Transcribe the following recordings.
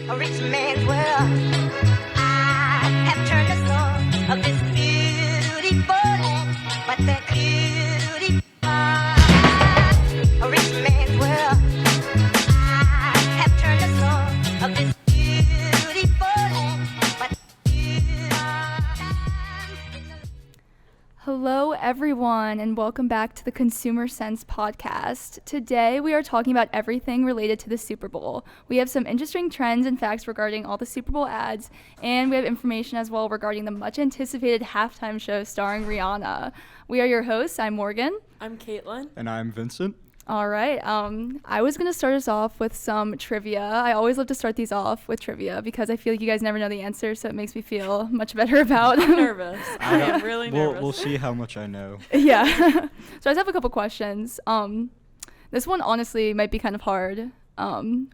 a rich man's world. I have turned the soul of this beautiful land, but that beauty a rich man's world. I have turned the soul of this beautiful land, but Hello, everyone, and welcome back to the Consumer Sense podcast. Today, we are talking about everything related to the Super Bowl. We have some interesting trends and facts regarding all the Super Bowl ads, and we have information as well regarding the much-anticipated halftime show starring Rihanna. We are your hosts. I'm Morgan. I'm Caitlin. And I'm Vincent. All right. I was going to start us off with some trivia. I always love to start these off with trivia because I feel like you guys never know the answer, so it makes me feel much better about I'm nervous. I am really nervous. We'll see how much I know. Yeah. So I just have a couple questions. This one honestly might be kind of hard.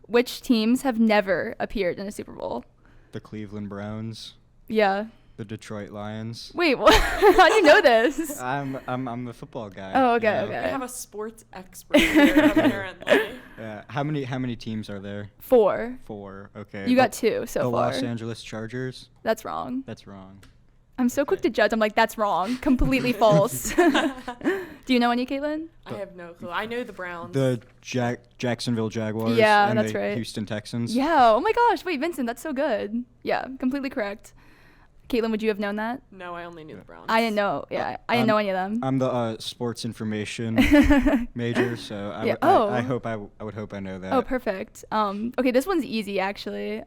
Which teams have never appeared in a Super Bowl? The Cleveland Browns. Yeah. The Detroit Lions. Wait, what? How do you know this? I'm the football guy. Oh, okay, you know? okay. We have a sports expert here, apparently. Yeah. How many teams are there? 4. 4. Okay. You got 2 so the far. Los Angeles Chargers. That's wrong. That's wrong. I'm so quick to judge. I'm like, that's wrong. Completely false. Do you know any, Caitlin? I have no clue. I know the Browns. The Jacksonville Jaguars. Yeah, and that's the right. Houston Texans. Yeah. Oh my gosh. Wait, Vincent, that's so good. Yeah, completely correct. Caitlin, would you have known that? No, I only knew the Browns. I didn't know. Yeah, I didn't know any of them. I'm the sports information major, so I hope I would hope I know that. Oh, perfect. Okay, this one's easy actually.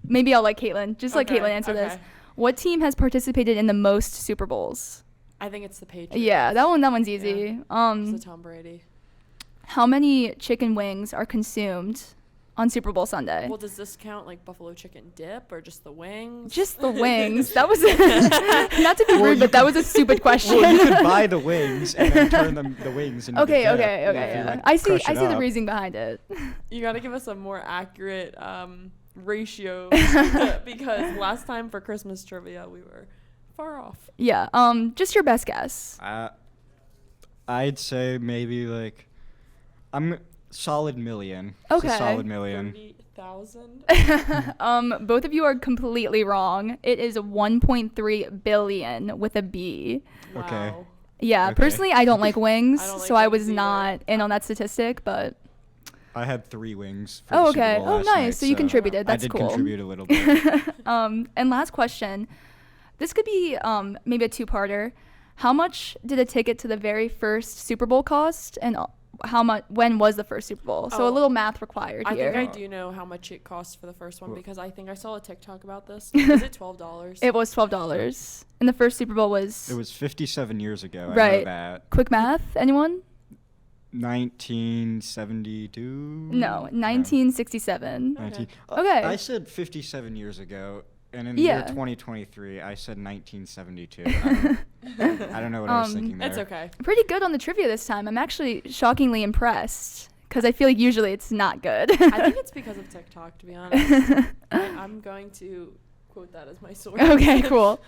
Maybe I'll let Caitlin. Just let Caitlin answer this. What team has participated in the most Super Bowls? I think it's the Patriots. Yeah, that one's easy. It's the Tom Brady. How many chicken wings are consumed on Super Bowl Sunday? Well, does this count like buffalo chicken dip or just the wings? Just the wings. That was not to be rude, but that was a stupid question. Well, you could buy the wings and then turn the wings into Okay. the dip. Yeah. Like, I see crush it the up. reasoning behind it. You got to give us a more accurate ratio because last time for Christmas trivia we were far off. Yeah. Just your best guess. I'd say maybe like I'm solid million. Okay. It's a solid million. 30,000. Both of you are completely wrong. It is 1.3 billion with a B. Wow. Okay. Yeah, Okay. personally, I don't like wings, I don't like so I wings was either. not in on that statistic, but... I had 3 wings. For Oh, the Super okay. Bowl Oh, last nice. night, So you contributed. That's cool. I did contribute a little bit. And last question. This could be maybe a two-parter. How much did a ticket to the very first Super Bowl cost, and when was the first Super Bowl? So a Oh, little math required I here. think I do know how much it costs for the first one Well- because I think I saw a TikTok about this. Is it $12? It was $12. And the first Super Bowl was... It was 57 years ago. I Right. know that. Quick math, anyone? 1972? No, 1967. 19 Okay. I said 57 years ago, and in Yeah. the year 2023, I said 1972. I don't know what I was thinking there. It's okay. Pretty good on the trivia this time. I'm actually shockingly impressed because I feel like usually it's not good. I think it's because of TikTok, to be honest. I'm going to quote that as my source. Okay, cool.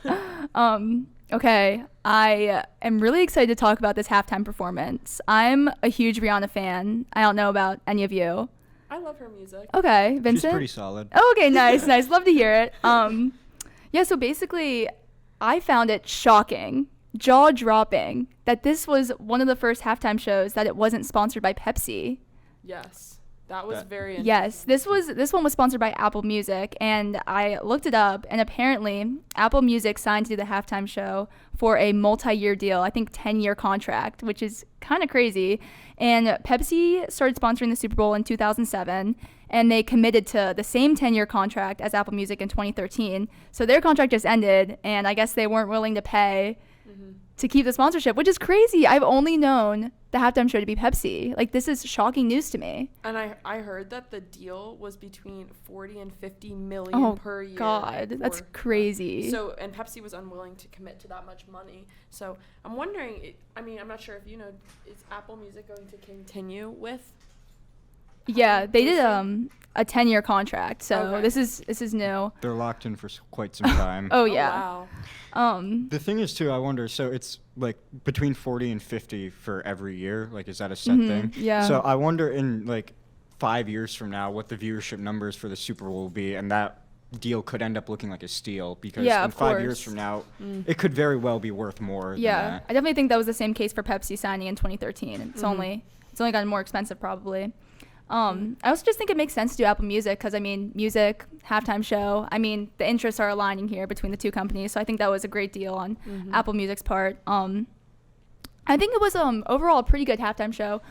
Okay, I am really excited to talk about this halftime performance. I'm a huge Rihanna fan. I don't know about any of you. I love her music. Okay, Vincent? She's pretty solid. Oh, okay, nice. Love to hear it. Yeah, so basically, I found it shocking, jaw-dropping, that this was one of the first halftime shows that it wasn't sponsored by Pepsi. Yes. That was very interesting. Yes, this one was sponsored by Apple Music, and I looked it up, and apparently Apple Music signed to do the halftime show for a multi-year deal, I think 10-year contract, which is kind of crazy. And Pepsi started sponsoring the Super Bowl in 2007, and they committed to the same 10-year contract as Apple Music in 2013. So their contract just ended, and I guess they weren't willing to pay to keep the sponsorship, which is crazy. I've only known the halftime show to be Pepsi. Like, this is shocking news to me. And I heard that the deal was between 40 and 50 million per year. Oh, God. That's crazy. So, and Pepsi was unwilling to commit to that much money. So, I'm wondering, I'm not sure if you know, is Apple Music going to continue with? Yeah, they did a 10-year contract, so Okay. this is new. They're locked in for quite some time. Oh yeah. Wow. The thing is, too, I wonder, so it's like between 40 and 50 for every year? Like, is that a set thing? Yeah. So I wonder in like 5 years from now what the viewership numbers for the Super Bowl will be, and that deal could end up looking like a steal because in 5 years from now, it could very well be worth more than that. I definitely think that was the same case for Pepsi signing in 2013. It's only gotten more expensive probably. I also just think it makes sense to do Apple Music because, I mean, music, halftime show, I mean, the interests are aligning here between the two companies. So I think that was a great deal on Apple Music's part. I think it was overall a pretty good halftime show.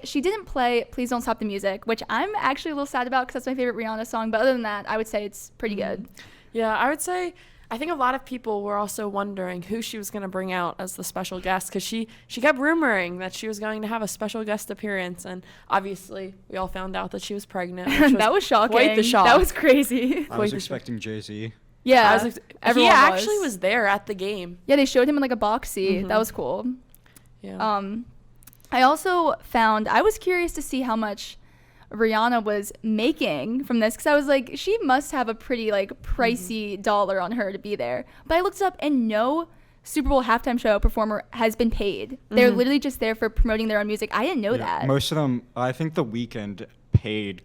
She didn't play Please Don't Stop the Music, which I'm actually a little sad about because that's my favorite Rihanna song. But other than that, I would say it's pretty good. Yeah, I would say I think a lot of people were also wondering who she was going to bring out as the special guest because she kept rumoring that she was going to have a special guest appearance, and obviously we all found out that she was pregnant. That was shocking. Quite the shock. That was crazy. I was expecting Jay-Z. Yeah, everyone actually was there at the game. Yeah, they showed him in like a box seat. That was cool. Yeah. I also found I was curious to see how much Rihanna was making from this because I was like, she must have a pretty like pricey dollar on her to be there. But I looked it up and no Super Bowl halftime show performer has been paid. They're literally just there for promoting their own music. I didn't know that. Most of them, I think The Weeknd paid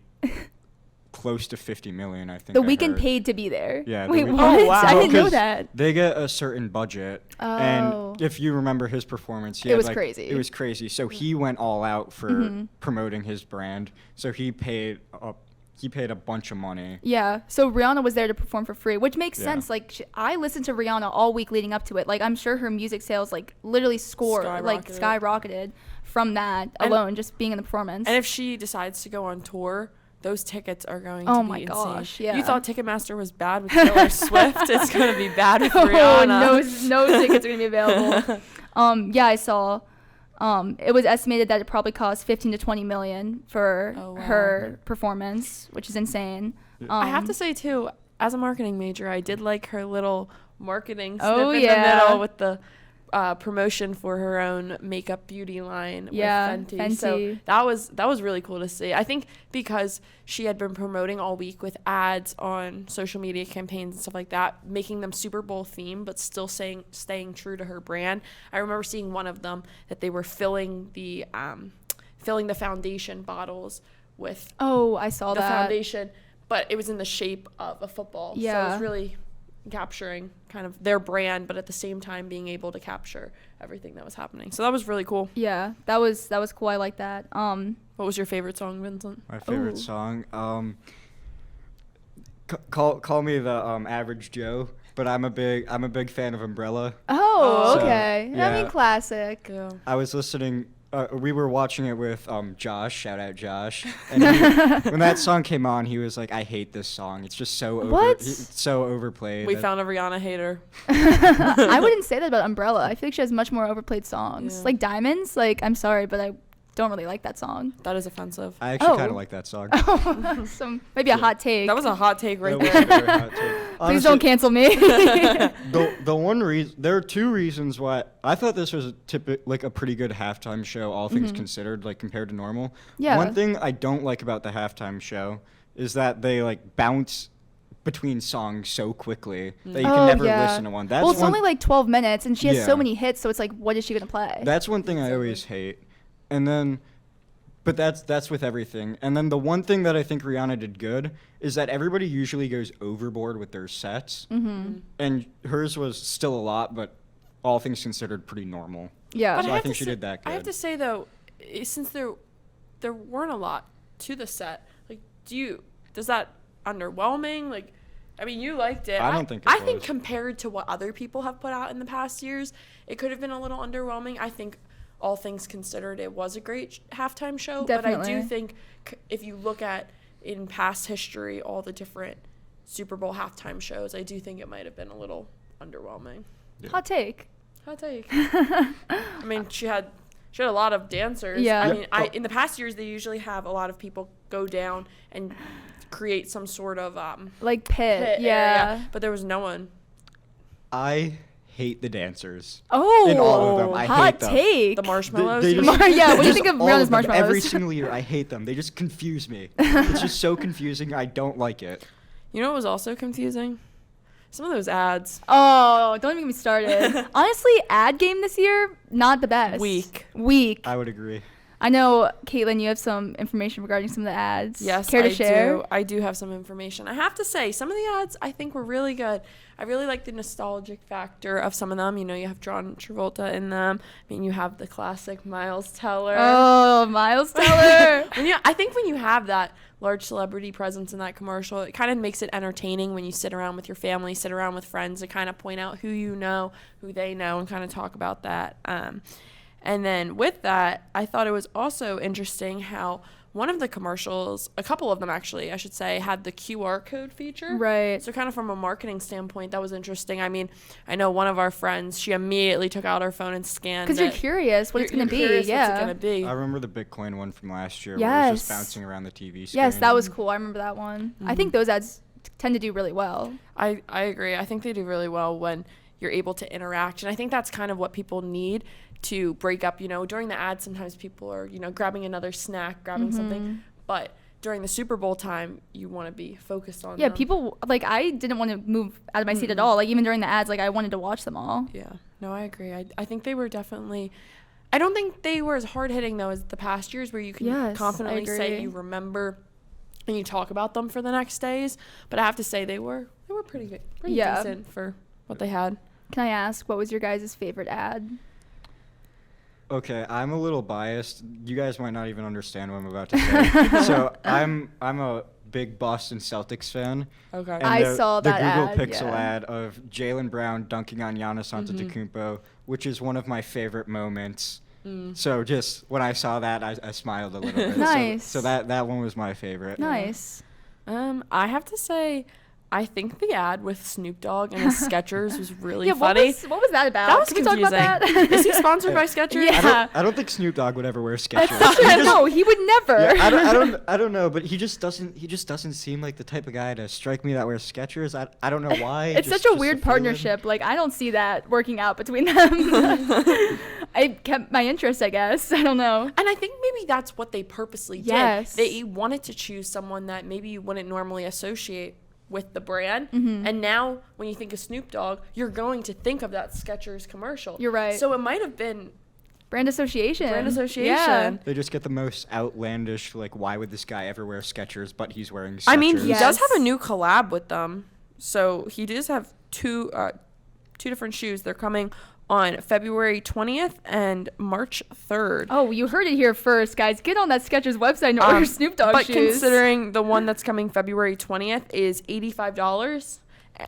close to $50 million, I think. The Weeknd paid to be there. Yeah. Wait, what? Oh, wow. I didn't know that. They get a certain budget. Oh. And if you remember his performance, It was crazy. It was crazy. So he went all out for promoting his brand. So he paid a bunch of money. Yeah. So Rihanna was there to perform for free, which makes sense. Like I listened to Rihanna all week leading up to it. Like I'm sure her music sales like literally skyrocketed from that alone, just being in the performance. And if she decides to go on tour, those tickets are going to oh be my insane. gosh, yeah. You thought Ticketmaster was bad with Taylor Swift. It's going to be bad with Oh, Rihanna. no tickets are going to be available. Yeah, I saw. It was estimated that it probably cost 15 to 20 million for her performance, which is insane. I have to say, too, as a marketing major, I did like her little marketing snip in the yeah. middle with the promotion for her own makeup beauty line with Fenty. So that was really cool to see. I think because she had been promoting all week with ads on social media campaigns and stuff like that, making them Super Bowl themed but still staying true to her brand. I remember seeing one of them that they were filling the foundation bottles with I saw the that foundation, but it was in the shape of a football. So it was really capturing kind of their brand, but at the same time being able to capture everything that was happening. So that was really cool. Yeah, that was cool. I like that. What was your favorite song, Vincent? My favorite song, call me the average Joe, but I'm a big fan of Umbrella. Okay. Yeah. I mean, classic. Yeah. I was listening. We were watching it with Josh. Shout out Josh. And when that song came on, he was like, "I hate this song. It's just so it's so overplayed." We found a Rihanna hater. I wouldn't say that about Umbrella. I feel like she has much more overplayed songs. Yeah. Like Diamonds. Like I'm sorry, but I don't really like that song. That is offensive. I actually kind of like that song. So maybe a hot take. That was a hot take right That there. was a very hot take. Honestly, Please don't cancel me. The one reason, there are two reasons why I thought this was a pretty good halftime show, all things considered, like compared to normal. Yeah. One thing I don't like about the halftime show is that they like bounce between songs so quickly that you can never listen to one. That's well, it's only like 12 minutes, and she has so Yeah. many hits, so it's like, what is she gonna play? That's one thing I always hate. And then, but that's with everything. And then the one thing that I think Rihanna did good is that everybody usually goes overboard with their sets. And hers was still a lot, but all things considered pretty normal. Yeah. But So I think she did that good. I have to say though, since there weren't a lot to the set, like does that underwhelming? Like, I mean, you liked it. I don't think it I think was. compared to what other people have put out in the past years, it could have been a little underwhelming. I think all things considered, it was a great halftime show. Definitely. But I do think if you look at in past history all the different Super Bowl halftime shows, I do think it might have been a little underwhelming. Yeah. Hot take. Hot take. I mean, she had a lot of dancers. Yeah. I mean, in the past years, they usually have a lot of people go down and create some sort of Like pit. pit Yeah. area, but there was no one. I hate the dancers. Oh. In all of them. I hot hate them. take. The marshmallows. They you just- mean? Yeah, what do you Just think of all Rihanna's them. marshmallows? Every single year, I hate them. They just confuse me. It's just so confusing. I don't like it. You know what was also confusing? Some of those ads. Oh, don't even get me started. Honestly, ad game this year, not the best. Weak. Weak. I would agree. I know, Caitlin, you have some information regarding some of the ads. Yes, Care to share? I do have some information. I have to say, some of the ads I think were really good. I really like the nostalgic factor of some of them. You know, you have John Travolta in them. I mean, you have the classic Miles Teller. Oh, Miles Teller. I think when you have that large celebrity presence in that commercial, it kind of makes it entertaining when you sit around with your family, sit around with friends, and kind of point out who you know, who they know, and kind of talk about that. And then with that, I thought it was also interesting how one of the commercials, a couple of them actually, I should say, had the QR code feature. Right. So kind of from a marketing standpoint, that was interesting. I mean, I know one of our friends, she immediately took out her phone and scanned it. Because you're curious what it's going to be. Yeah. What's it going to be. I remember the Bitcoin one from last year Yes. where it was just bouncing around the TV screen. Yes, that was cool. I remember that one. I think those ads tend to do really well. I agree. I think they do really well when you're able to interact. And I think that's kind of what people need to break up. You know, during the ad, sometimes people are, you know, grabbing another snack, grabbing something. But during the Super Bowl time, you want to be focused on them. People, like, I didn't want to move out of my seat at all. Like, even during the ads, like, I wanted to watch them all. Yeah. No, I agree. I think they were definitely... I don't think they were as hard-hitting, though, as the past years where you can confidently say you remember and you talk about them for the next days. But I have to say they were pretty good, pretty decent for what they had. Can I ask, what was your guys' favorite ad? Okay, I'm a little biased. You guys might not even understand what I'm about to say. So I'm a big Boston Celtics fan. Okay. And I saw that the Google ad, Pixel ad of Jaylen Brown dunking on Giannis Antetokounmpo, which is one of my favorite moments. So just when I saw that, I smiled a little bit. Nice. So that one was my favorite. Nice. I have to say, I think the ad with Snoop Dogg and his Skechers was really funny. What was that about? That was Can confusing. we talk about that? Is he sponsored by Skechers? Yeah. I don't think Snoop Dogg would ever wear Skechers. No, he would never. Yeah, I don't know, but he just doesn't seem like the type of guy to strike me that wears Skechers. I don't know why. It's such a weird partnership. Like, I don't see that working out between them. I kept my interest, I guess. I don't know. And I think maybe that's what they purposely did. Yes. They wanted to choose someone that maybe you wouldn't normally associate with the brand. And now when you think of Snoop Dogg, you're going to think of that Skechers commercial. You're right. So it might have been brand association. Yeah. They just get the most outlandish, like, why would this guy ever wear Skechers, but he's wearing Skechers. I mean, he does have a new collab with them. So he does have two different shoes. They're coming on February 20th and March 3rd. Oh, you heard it here first, guys. Get on that Skechers website and order Snoop Dogg shoes. But considering the one that's coming February 20th is $85,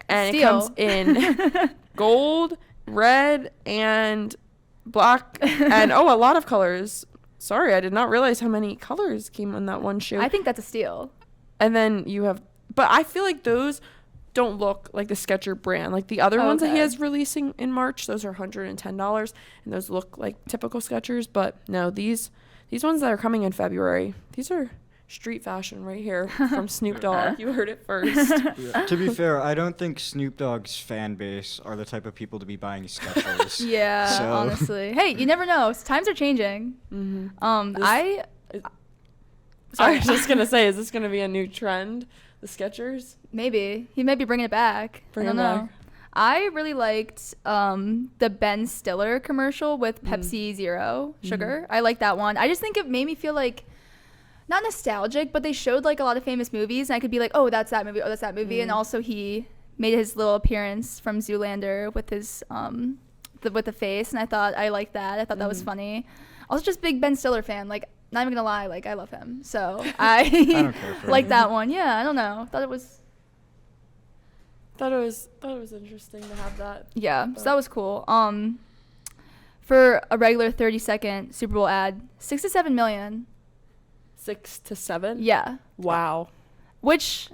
and Steal. it comes in gold, red, and black, and a lot of colors. Sorry, I did not realize how many colors came on that one shoe. I think that's a steal. And then you have, but I feel like those don't look like the Skechers brand. Like the other ones that he has releasing in March, those are $110, and those look like typical Skechers. But no, these ones that are coming in February, these are street fashion right here from Snoop Dogg. You heard it first. Yeah. To be fair, I don't think Snoop Dogg's fan base are the type of people to be buying Skechers. Yeah, So. honestly. Hey, you never know. Times are changing. I was just gonna say, is this gonna be a new trend? The Skechers? Maybe. He might be bringing it back. I don't know. I really liked the Ben Stiller commercial with Pepsi Zero Sugar. I like that one. I just think it made me feel like, not nostalgic, but they showed like a lot of famous movies, and I could be like, oh, that's that movie, and also he made his little appearance from Zoolander with his with the face, and I thought I liked that. I thought that was funny. Also, just big Ben Stiller fan. Like, not even gonna lie, like, I love him, so I don't care for like him. that one. Yeah, I don't know. Thought it was interesting to have that. Yeah, so that was cool. For a regular 30-second Super Bowl ad, 6 to 7 million. 6 to 7? Yeah. Wow. Which,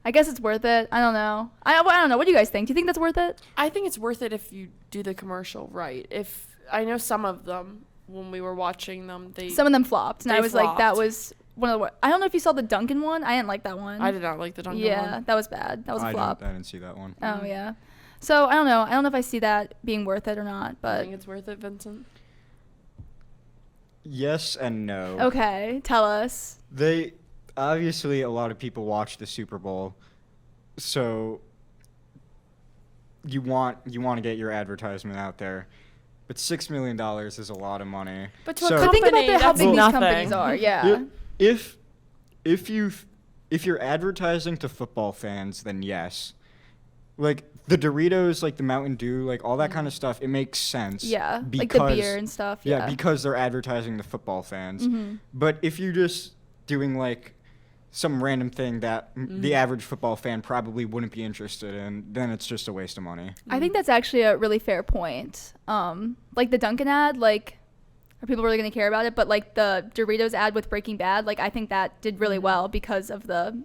I guess it's worth it. I don't know. I don't know. What do you guys think? Do you think that's worth it? I think it's worth it if you do the commercial right. If I know some of them, when we were watching them, some of them flopped, and I was flopped. like, that was one of the. I don't know if you saw the Duncan one. I didn't like that one. I did not like the Duncan one. Yeah, that was bad. That was a flop. I didn't see that one. Oh yeah. So I don't know. I don't know if I see that being worth it or not. But I think it's worth it, Vincent. Yes and no. Okay, tell us. They obviously, a lot of people watch the Super Bowl, so you want to get your advertisement out there. but $6 million is a lot of money. But to a company, think about how big these nothing. companies are. Yeah. If you're advertising to football fans, then yes. Like the Doritos, like the Mountain Dew, like all that kind of stuff, it makes sense. Yeah, because, like the beer and stuff. Yeah, because they're advertising to football fans. Mm-hmm. But if you're just doing like some random thing that the average football fan probably wouldn't be interested in, then it's just a waste of money. I think that's actually a really fair point. Like the Dunkin' ad, like, are people really going to care about it? But like the Doritos ad with Breaking Bad, like I think that did really well because of the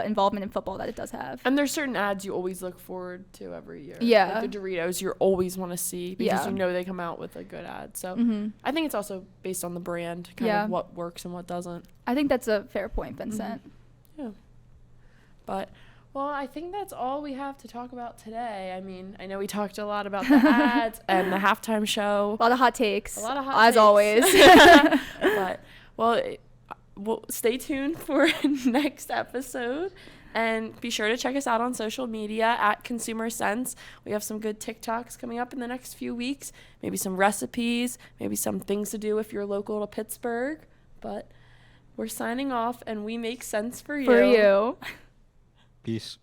involvement in football that it does have. And there's certain ads you always look forward to every year. Yeah. Like the Doritos you always want to see because you know they come out with a good ad. So I think it's also based on the brand, kind of what works and what doesn't. I think that's a fair point, Vincent. Yeah. But, well, I think that's all we have to talk about today. I mean, I know we talked a lot about the ads and the halftime show. A lot of hot takes. As always. But, well, stay tuned for next episode. And be sure to check us out on social media at Consumer Sense. We have some good TikToks coming up in the next few weeks. Maybe some recipes, maybe some things to do if you're local to Pittsburgh. But we're signing off, and we make sense for you. For you. Peace.